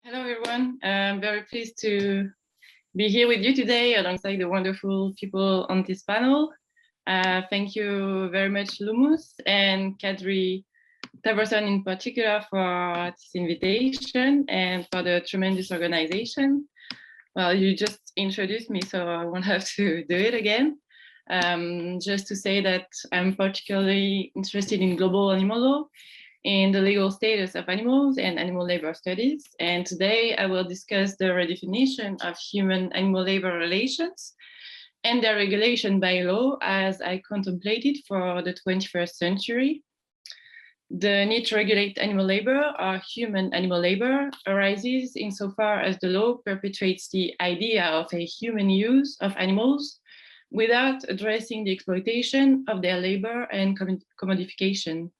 Hello, everyone. I'm very pleased to be here with you today alongside the wonderful people on this panel. Thank you very much, Loomus and Kadri Taverson in particular for this invitation and for the tremendous organization. Well, you just introduced me, so I won't have to do it again. Just to say that I'm particularly interested in global animal law, in the legal status of animals and animal labor studies. And today I will discuss the redefinition of human-animal labor relations and their regulation by law as I contemplated for the 21st century. The need to regulate animal labor or human-animal labor arises insofar as the law perpetuates the idea of a human use of animals without addressing the exploitation of their labor and commodification.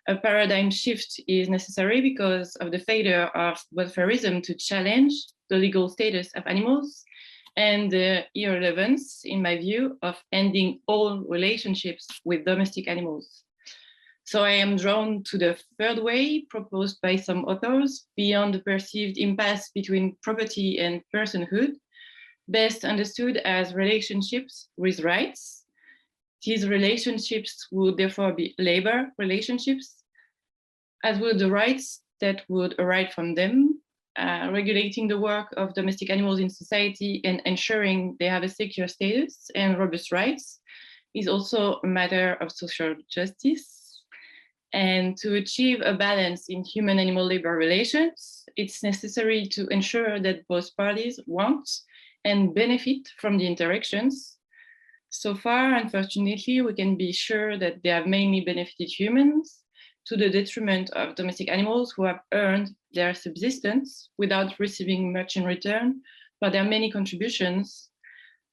A paradigm shift is necessary because of the failure of welfarism to challenge the legal status of animals and the irrelevance, in my view, of ending all relationships with domestic animals. So I am drawn to the third way proposed by some authors beyond the perceived impasse between property and personhood, best understood as relationships with rights. These relationships would therefore be labor relationships, as would the rights that would arise from them, regulating the work of domestic animals in society and ensuring they have a secure status and robust rights is also a matter of social justice. And to achieve a balance in human-animal labor relations, it's necessary to ensure that both parties want and benefit from the interactions. So far, unfortunately, we can be sure that they have mainly benefited humans to the detriment of domestic animals who have earned their subsistence without receiving much in return for their many contributions.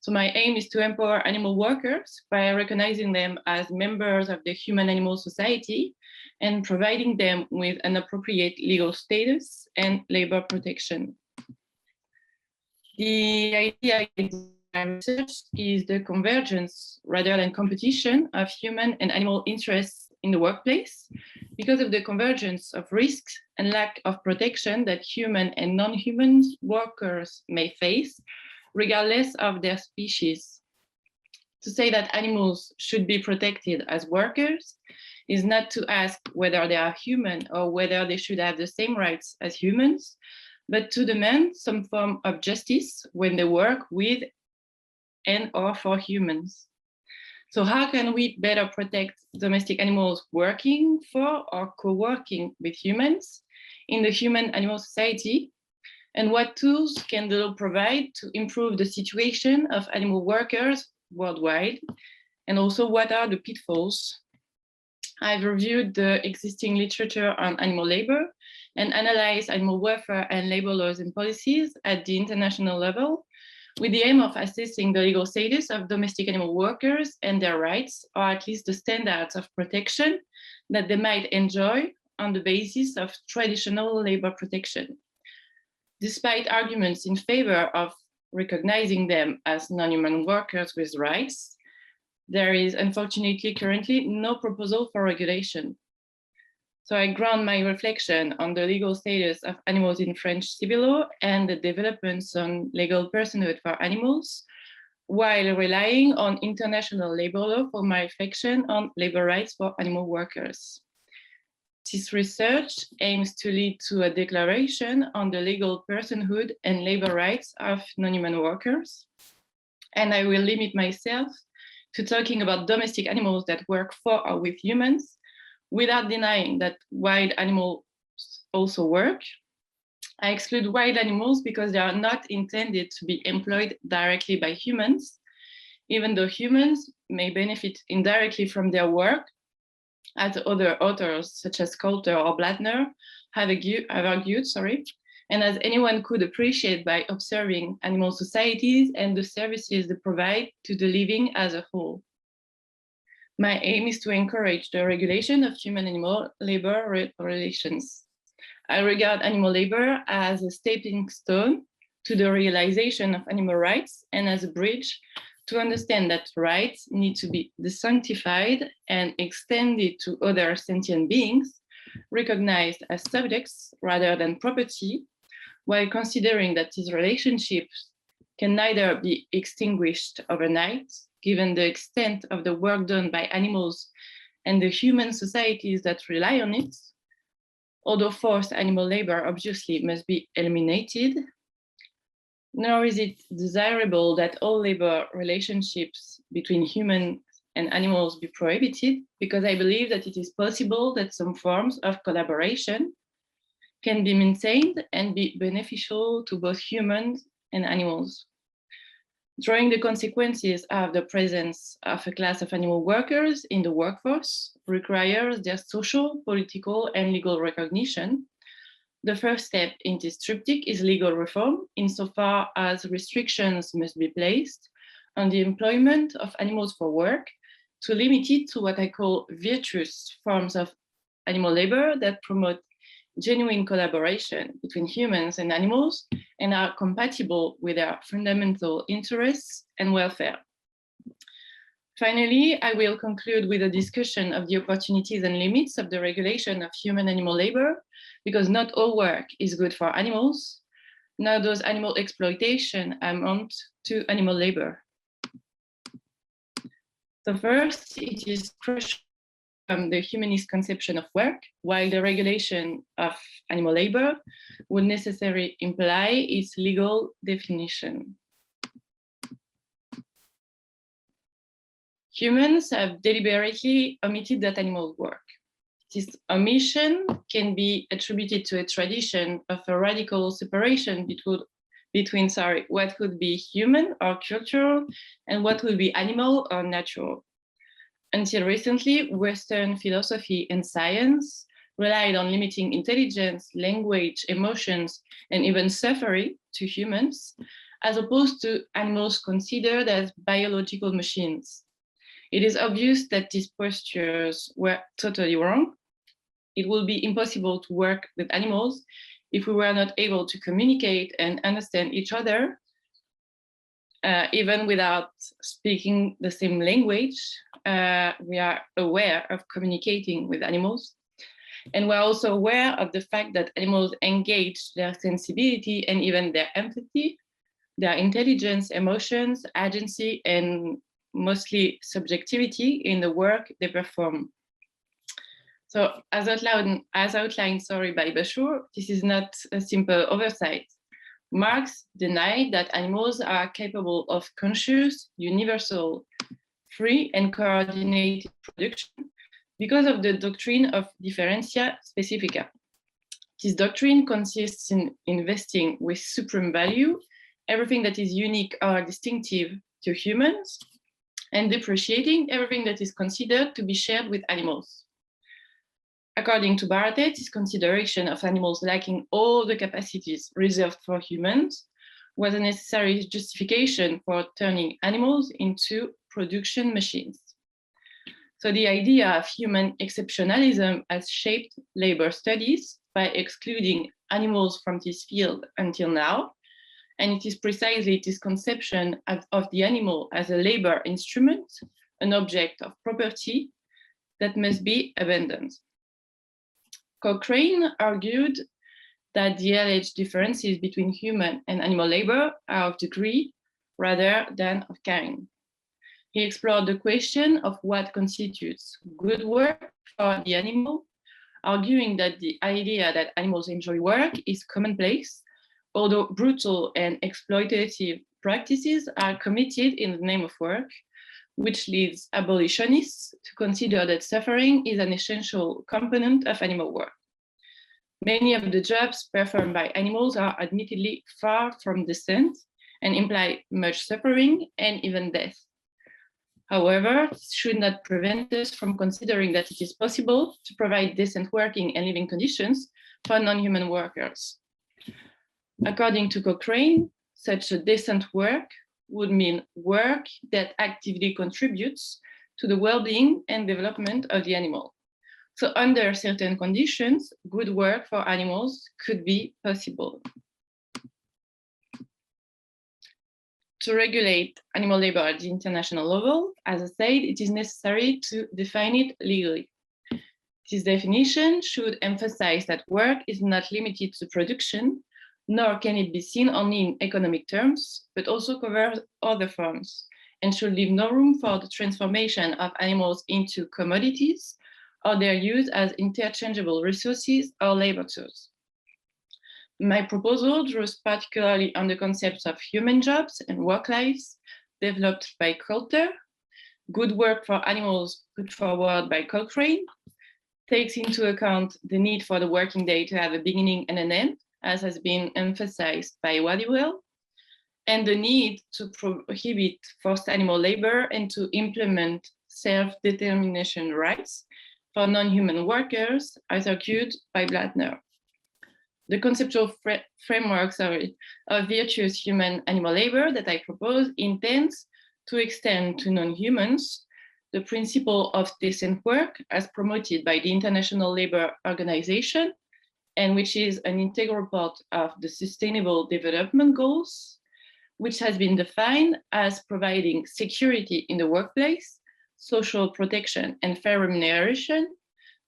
So my aim is to empower animal workers by recognizing them as members of the human-animal society and providing them with an appropriate legal status and labor protection. The idea in my research is the convergence rather than competition of human and animal interests in the workplace because of the convergence of risks and lack of protection that human and non-human workers may face, regardless of their species. To say that animals should be protected as workers is not to ask whether they are human or whether they should have the same rights as humans, but to demand some form of justice when they work with and or for humans. So how can we better protect domestic animals working for or co-working with humans in the human-animal society? And what tools can the law provide to improve the situation of animal workers worldwide? And also, what are the pitfalls? I've reviewed the existing literature on animal labor and analyzed animal welfare and labor laws and policies at the international level, with the aim of assessing the legal status of domestic animal workers and their rights, or at least the standards of protection that they might enjoy on the basis of traditional labor protection. Despite arguments in favor of recognizing them as non-human workers with rights, there is unfortunately currently no proposal for regulation. So I ground my reflection on the legal status of animals in French civil law and the developments on legal personhood for animals, while relying on international labor law for my reflection on labor rights for animal workers. This research aims to lead to a declaration on the legal personhood and labor rights of non-human workers. And I will limit myself to talking about domestic animals that work for or with humans, without denying that wild animals also work. I exclude wild animals because they are not intended to be employed directly by humans, even though humans may benefit indirectly from their work, as other authors such as Coulter or Blattner have argued, and as anyone could appreciate by observing animal societies and the services they provide to the living as a whole. My aim is to encourage the regulation of human-animal labor relations. I regard animal labor as a stepping stone to the realization of animal rights and as a bridge to understand that rights need to be desanctified and extended to other sentient beings, recognized as subjects rather than property, while considering that these relationships can neither be extinguished overnight, given the extent of the work done by animals and the human societies that rely on it, although forced animal labor obviously must be eliminated, nor is it desirable that all labor relationships between humans and animals be prohibited, because I believe that it is possible that some forms of collaboration can be maintained and be beneficial to both humans and animals. Drawing the consequences of the presence of a class of animal workers in the workforce requires their social, political, and legal recognition. The first step in this triptych is legal reform, insofar as restrictions must be placed on the employment of animals for work to limit it to what I call virtuous forms of animal labor that promote genuine collaboration between humans and animals and are compatible with their fundamental interests and welfare. Finally, I will conclude with a discussion of the opportunities and limits of the regulation of human-animal labor, because not all work is good for animals, nor does animal exploitation amount to animal labor. So first, it is crucial from the humanist conception of work, while the regulation of animal labor would necessarily imply its legal definition. Humans have deliberately omitted that animals work. This omission can be attributed to a tradition of a radical separation between what would be human or cultural and what would be animal or natural. Until recently, Western philosophy and science relied on limiting intelligence, language, emotions, and even suffering to humans, as opposed to animals considered as biological machines. It is obvious that these postures were totally wrong. It would be impossible to work with animals if we were not able to communicate and understand each other, even without speaking the same language. We are aware of communicating with animals. And we're also aware of the fact that animals engage their sensibility and even their empathy, their intelligence, emotions, agency, and mostly subjectivity in the work they perform. So as outlined by Bashur, this is not a simple oversight. Marx denied that animals are capable of conscious, universal, free and coordinated production because of the doctrine of differentia specifica. This doctrine consists in investing with supreme value everything that is unique or distinctive to humans and depreciating everything that is considered to be shared with animals. According to Barrett, this consideration of animals lacking all the capacities reserved for humans was a necessary justification for turning animals into production machines. So the idea of human exceptionalism has shaped labor studies by excluding animals from this field until now. And it is precisely this conception of the animal as a labor instrument, an object of property, that must be abandoned. Cochrane argued that the alleged differences between human and animal labor are of degree rather than of kind. He explored the question of what constitutes good work for the animal, arguing that the idea that animals enjoy work is commonplace, although brutal and exploitative practices are committed in the name of work, which leads abolitionists to consider that suffering is an essential component of animal work. Many of the jobs performed by animals are admittedly far from decent and imply much suffering and even death. However, this should not prevent us from considering that it is possible to provide decent working and living conditions for non-human workers. According to Cochrane, such a decent work would mean work that actively contributes to the well-being and development of the animal. So under certain conditions, good work for animals could be possible. To regulate animal labor at the international level, as I said, it is necessary to define it legally. This definition should emphasize that work is not limited to production, nor can it be seen only in economic terms, but also covers other forms, and should leave no room for the transformation of animals into commodities or their use as interchangeable resources or labor tools. My proposal draws particularly on the concepts of human jobs and work lives developed by Coulter, good work for animals put forward by Cochrane, takes into account the need for the working day to have a beginning and an end, as has been emphasized by Waddiwell, and the need to prohibit forced animal labor and to implement self-determination rights for non-human workers, as argued by Blattner. The conceptual frameworks of virtuous human-animal labor that I propose intends to extend to non-humans the principle of decent work as promoted by the International Labour Organization, and which is an integral part of the Sustainable Development Goals, which has been defined as providing security in the workplace, social protection and fair remuneration,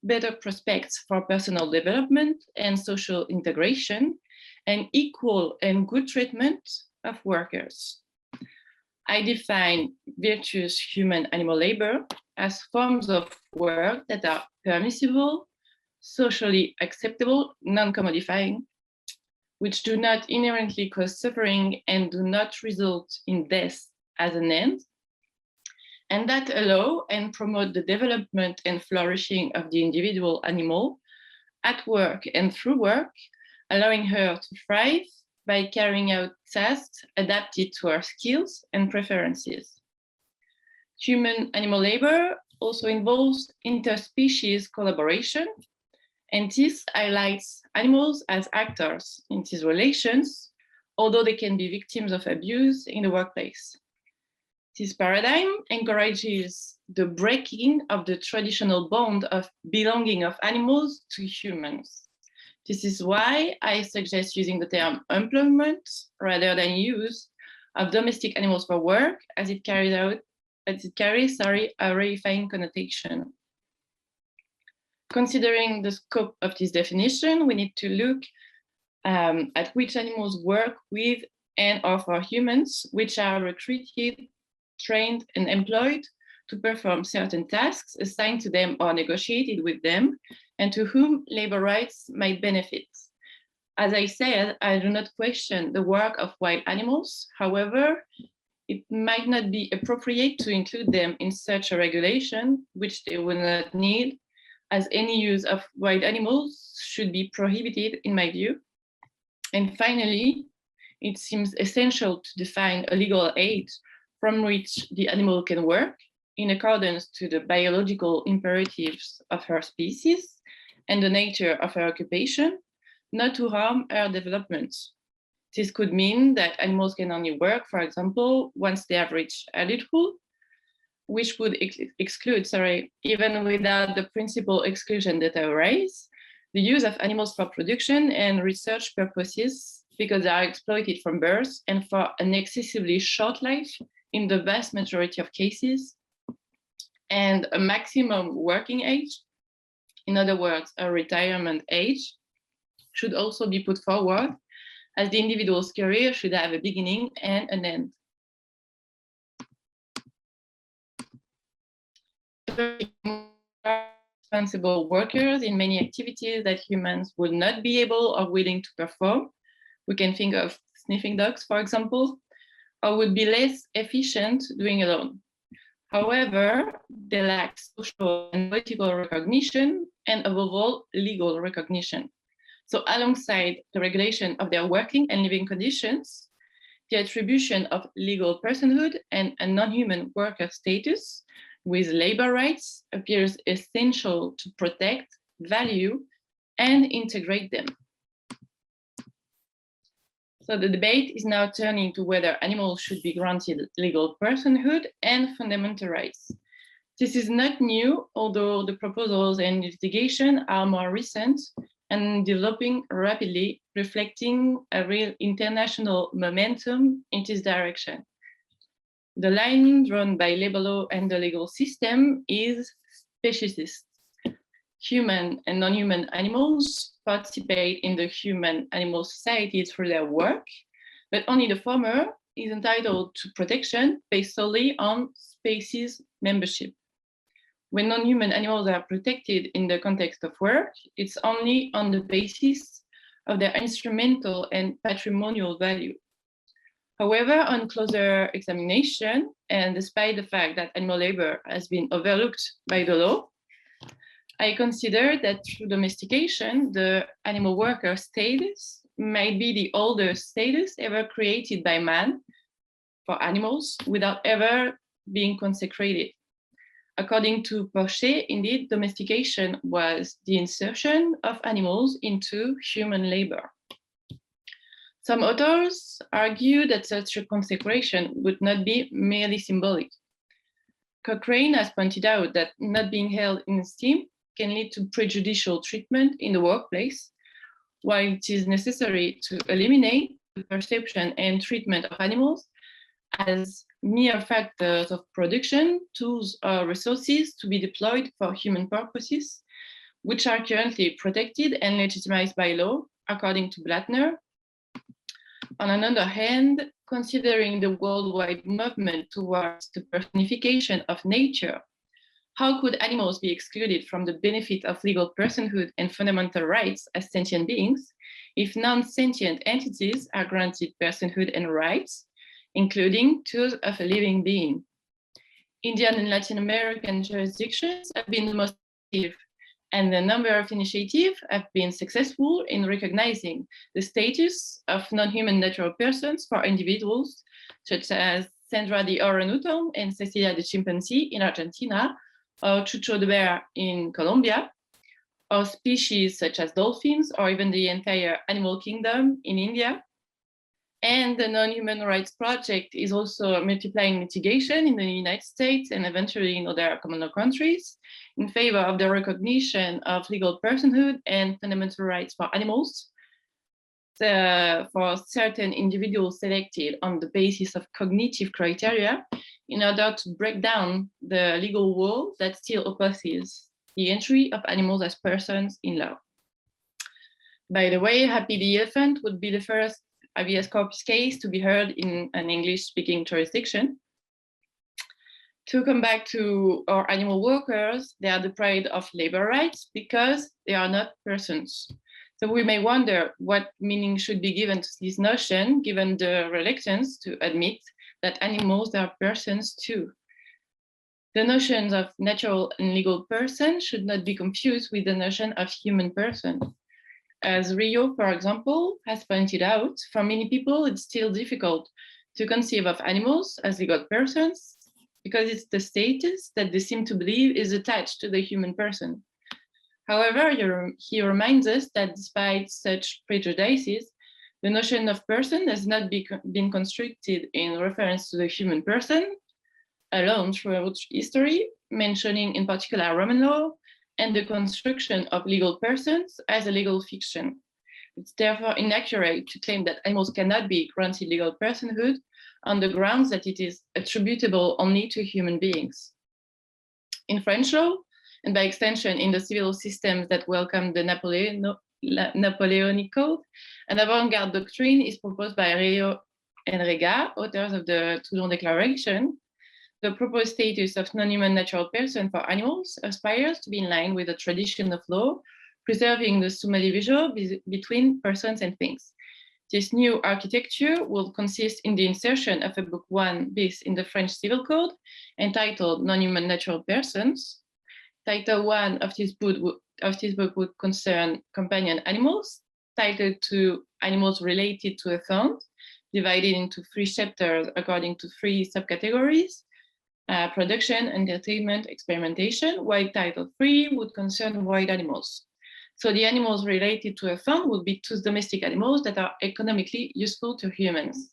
better prospects for personal development and social integration, and equal and good treatment of workers. I define virtuous human-animal labor as forms of work that are permissible, socially acceptable, non-commodifying, which do not inherently cause suffering and do not result in death as an end, and that allow and promote the development and flourishing of the individual animal at work and through work, allowing her to thrive by carrying out tasks adapted to her skills and preferences. Human-animal labor also involves interspecies collaboration, and this highlights animals as actors in these relations, although they can be victims of abuse in the workplace. This paradigm encourages the breaking of the traditional bond of belonging of animals to humans. This is why I suggest using the term employment rather than use of domestic animals for work, as it carries a redefining connotation. Considering the scope of this definition, we need to look at which animals work with and or for humans, which are recruited, trained, and employed to perform certain tasks assigned to them or negotiated with them, and to whom labor rights might benefit. As I said, I do not question the work of wild animals. However, it might not be appropriate to include them in such a regulation, which they will not need, as any use of wild animals should be prohibited in my view. And finally, it seems essential to define a legal age from which the animal can work in accordance to the biological imperatives of her species and the nature of her occupation, not to harm her development. This could mean that animals can only work, for example, once they have reached adulthood, which would exclude, even without the principal exclusion that I raise, the use of animals for production and research purposes, because they are exploited from birth and for an excessively short life in the vast majority of cases, and a maximum working age, in other words, a retirement age, should also be put forward, as the individual's career should have a beginning and an end. Responsible workers in many activities that humans would not be able or willing to perform. We can think of sniffing dogs, for example, or would be less efficient doing alone. However, they lack social and political recognition and above all, legal recognition. So alongside the regulation of their working and living conditions, the attribution of legal personhood and a non-human worker status with labor rights appears essential to protect, value, and integrate them. So the debate is now turning to whether animals should be granted legal personhood and fundamental rights. This is not new, although the proposals and litigation are more recent and developing rapidly, reflecting a real international momentum in this direction. The line drawn by labor law and the legal system is speciesist. human and non-human animals participate in the human-animal society through their work, but only the former is entitled to protection based solely on species membership. When non-human animals are protected in the context of work, it's only on the basis of their instrumental and patrimonial value. However, on closer examination, and despite the fact that animal labor has been overlooked by the law, I consider that through domestication, the animal worker status might be the oldest status ever created by man for animals without ever being consecrated. According to Porcher, indeed, domestication was the insertion of animals into human labor. Some authors argue that such a consecration would not be merely symbolic. Cochrane has pointed out that not being held in esteem can lead to prejudicial treatment in the workplace, while it is necessary to eliminate the perception and treatment of animals as mere factors of production, tools, or resources to be deployed for human purposes, which are currently protected and legitimized by law, according to Blattner. On another hand, considering the worldwide movement towards the personification of nature, how could animals be excluded from the benefit of legal personhood and fundamental rights as sentient beings if non-sentient entities are granted personhood and rights, including those of a living being? Indian and Latin American jurisdictions have been the most active, and a number of initiatives have been successful in recognizing the status of non-human natural persons for individuals, such as Sandra the orangutan and Cecilia the chimpanzee in Argentina, or Chucho the bear in Colombia, or species such as dolphins, or even the entire animal kingdom in India. And the Non-Human Rights Project is also multiplying litigation in the United States and eventually in other commonwealth countries in favor of the recognition of legal personhood and fundamental rights for animals, for certain individuals selected on the basis of cognitive criteria in order to break down the legal wall that still opposes the entry of animals as persons in law. By the way, Happy the Elephant would be the first habeas corpus case to be heard in an English-speaking jurisdiction. To come back to our animal workers, they are deprived of labor rights because they are not persons. So we may wonder what meaning should be given to this notion, given the reluctance to admit that animals are persons too. The notions of natural and legal person should not be confused with the notion of human person. As Rio, for example, has pointed out, for many people, it's still difficult to conceive of animals as legal persons because it's the status that they seem to believe is attached to the human person. However, he reminds us that despite such prejudices, the notion of person has not been constructed in reference to the human person alone throughout history, mentioning in particular Roman law, and the construction of legal persons as a legal fiction. It's therefore inaccurate to claim that animals cannot be granted legal personhood on the grounds that it is attributable only to human beings. In French law, and by extension in the civil systems that welcome the Napoleonic Code, an avant-garde doctrine is proposed by Rio and Rega, authors of the Toulon Declaration. The proposed status of non-human natural person for animals aspires to be in line with the tradition of law, preserving the summa divisio between persons and things. This new architecture will consist in the insertion of a book 1 bis in the French Civil Code, entitled Non-Human Natural Persons. Title 1 of this book would concern companion animals, Title 2, Animals Related to a Fund, divided into 3 chapters according to 3 subcategories. Production, entertainment, experimentation, while Title 3 would concern wild animals. So the animals related to a fund would be those domestic animals that are economically useful to humans.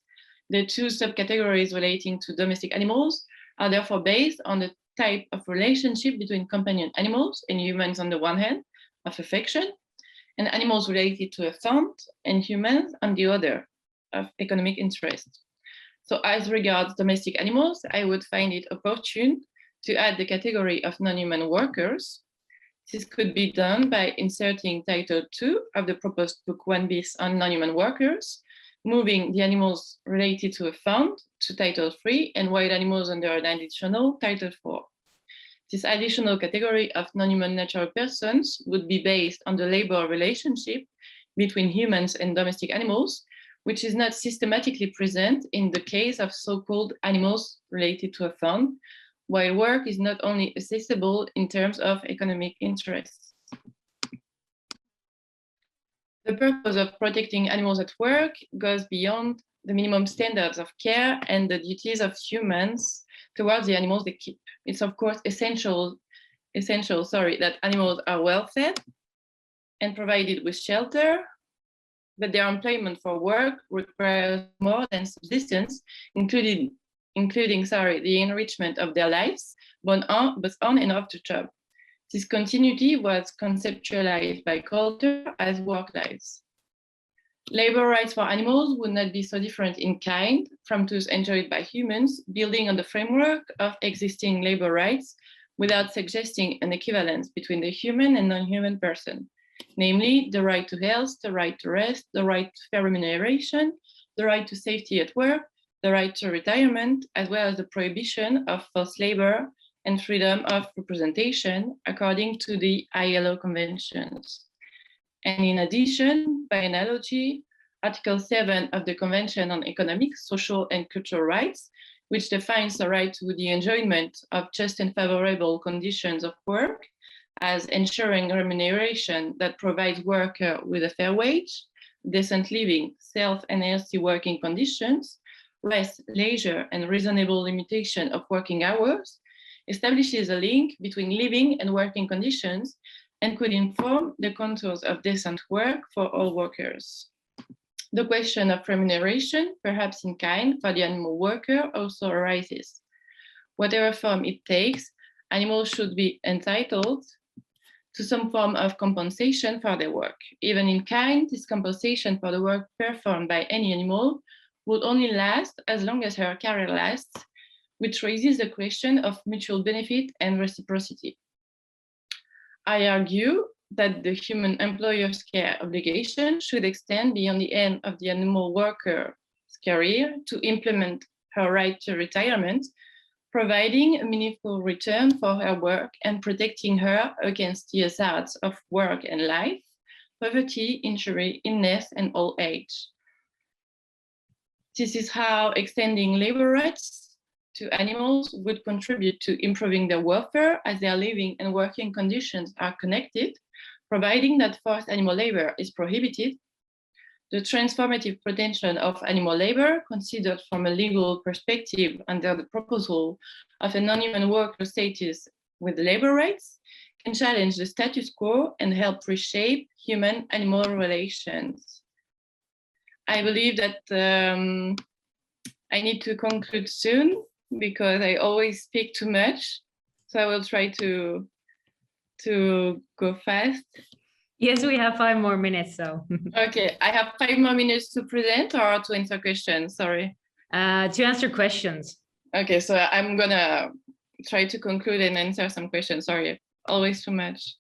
The 2 subcategories relating to domestic animals are therefore based on the type of relationship between companion animals and humans on the one hand, of affection, and animals related to a fund and humans on the other, of economic interest. So as regards domestic animals, I would find it opportune to add the category of non-human workers, This could be done by inserting Title II of the proposed Book 1bis on non-human workers, moving the animals related to a fund to Title III and wild animals under an additional Title IV. This additional category of non-human natural persons would be based on the labor relationship between humans and domestic animals, which is not systematically present in the case of so-called animals related to a fund, while work is not only accessible in terms of economic interests. The purpose of protecting animals at work goes beyond the minimum standards of care and the duties of humans towards the animals they keep. It's of course essential that animals are well fed and provided with shelter, but their employment for work requires more than subsistence, including the enrichment of their lives, both on and off the job. This continuity was conceptualized by culture as work lives. Labor rights for animals would not be so different in kind from those enjoyed by humans, building on the framework of existing labor rights without suggesting an equivalence between the human and non-human person, namely the right to health, the right to rest, the right to fair remuneration, the right to safety at work, the right to retirement, as well as the prohibition of forced labor and freedom of representation according to the ILO conventions. And in addition, by analogy, Article 7 of the Convention on Economic, Social, and Cultural Rights, which defines the right to the enjoyment of just and favorable conditions of work as ensuring remuneration that provides worker with a fair wage, decent living, safe and healthy working conditions, rest, leisure, and reasonable limitation of working hours, establishes a link between living and working conditions and could inform the contours of decent work for all workers. The question of remuneration, perhaps in kind, for the animal worker also arises. Whatever form it takes, animals should be entitled to some form of compensation for their work. Even in kind, this compensation for the work performed by any animal would only last as long as her career lasts, which raises the question of mutual benefit and reciprocity. I argue that the human employer's care obligation should extend beyond the end of the animal worker's career to implement her right to retirement, providing a meaningful return for her work and protecting her against the hazards of work and life, poverty, injury, illness, and old age. This is how extending labor rights to animals would contribute to improving their welfare as their living and working conditions are connected, providing that forced animal labor is prohibited. The transformative potential of animal labor, considered from a legal perspective under the proposal of a non-human worker status with labor rights, can challenge the status quo and help reshape human-animal relations. I believe that I need to conclude soon because I always speak too much. So I will try to go fast. Yes, we have 5 more minutes, so. Okay, I have 5 more minutes to present or to answer questions, sorry. To answer questions. Okay, so I'm gonna try to conclude and answer some questions, sorry, always too much.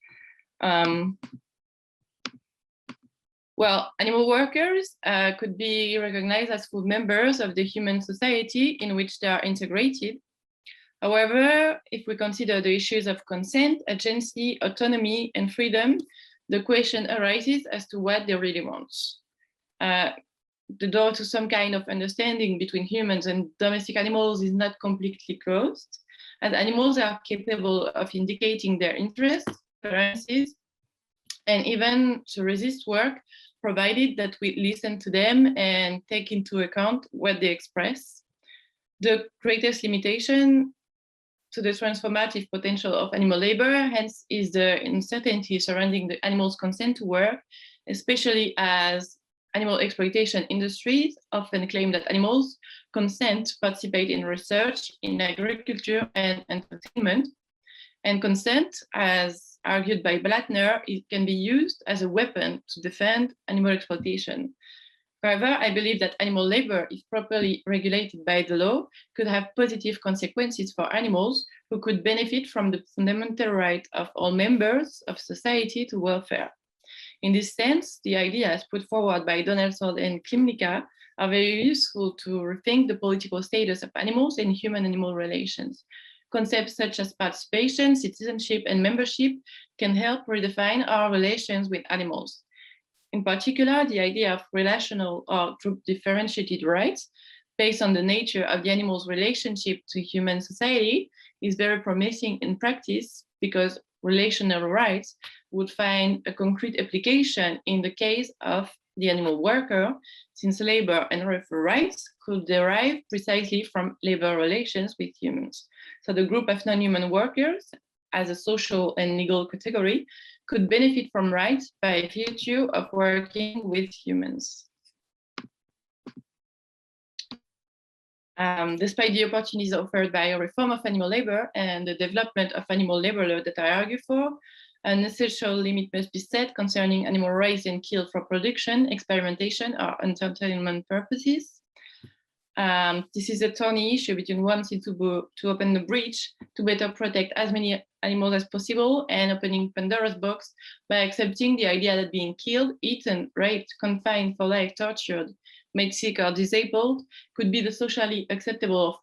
Well, animal workers could be recognized as full members of the human society in which they are integrated. However, if we consider the issues of consent, agency, autonomy, and freedom, the question arises as to what they really want. The door to some kind of understanding between humans and domestic animals is not completely closed, as animals are capable of indicating their interests, preferences, and even to resist work, provided that we listen to them and take into account what they express. The greatest limitation to the transformative potential of animal labor, hence, is the uncertainty surrounding the animals' consent to work, especially as animal exploitation industries often claim that animals consent to participate in research, in agriculture, and entertainment. And consent, as argued by Blattner, it can be used as a weapon to defend animal exploitation. However, I believe that animal labor, if properly regulated by the law, could have positive consequences for animals who could benefit from the fundamental right of all members of society to welfare. In this sense, the ideas put forward by Donaldson and Klimnica are very useful to rethink the political status of animals and human-animal relations. Concepts such as participation, citizenship, and membership can help redefine our relations with animals. In particular, the idea of relational or group differentiated rights based on the nature of the animal's relationship to human society is very promising in practice because relational rights would find a concrete application in the case of the animal worker, since labor and welfare rights could derive precisely from labor relations with humans. So the group of non-human workers, as a social and legal category, could benefit from rights by virtue of working with humans. Despite the opportunities offered by a reform of animal labor and the development of animal labor law that I argue for, an essential limit must be set concerning animal raised and killed for production, experimentation, or entertainment purposes. This is a thorny issue between wanting to open the breach to better protect as many animals as possible and opening Pandora's box by accepting the idea that being killed, eaten, raped, confined for life, tortured, made sick or disabled could be the socially acceptable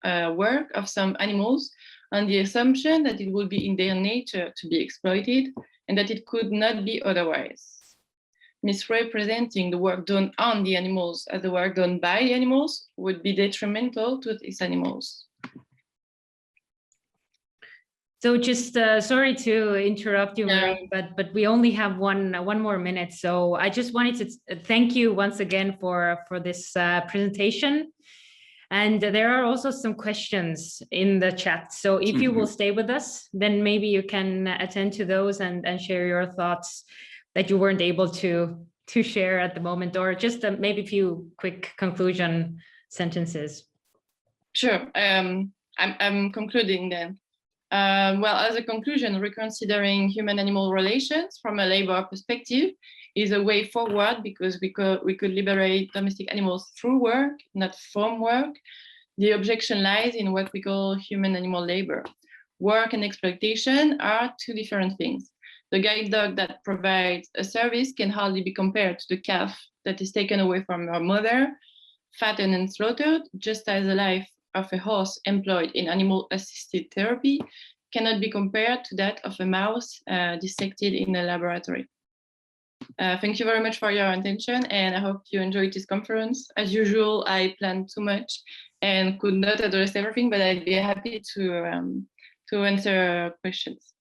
work of some animals, on the assumption that it would be in their nature to be exploited and that it could not be otherwise. Misrepresenting the work done on the animals as the work done by the animals would be detrimental to these animals. So just sorry to interrupt you, Marie, but we only have one more minute. So I just wanted to thank you once again for this presentation. And there are also some questions in the chat. So if you will stay with us, then maybe you can attend to those and share your thoughts that you weren't able to share at the moment, or just maybe a few quick conclusion sentences. Sure, I'm concluding then. Well, as a conclusion, reconsidering human-animal relations from a labor perspective is a way forward because we could liberate domestic animals through work, not from work. The objection lies in what we call human-animal labor. Work and exploitation are two different things. The guide dog that provides a service can hardly be compared to the calf that is taken away from her mother, fattened and slaughtered, just as the life of a horse employed in animal-assisted therapy cannot be compared to that of a mouse dissected in a laboratory. Thank you very much for your attention, and I hope you enjoyed this conference. As usual, I planned too much and could not address everything, but I'd be happy to answer questions.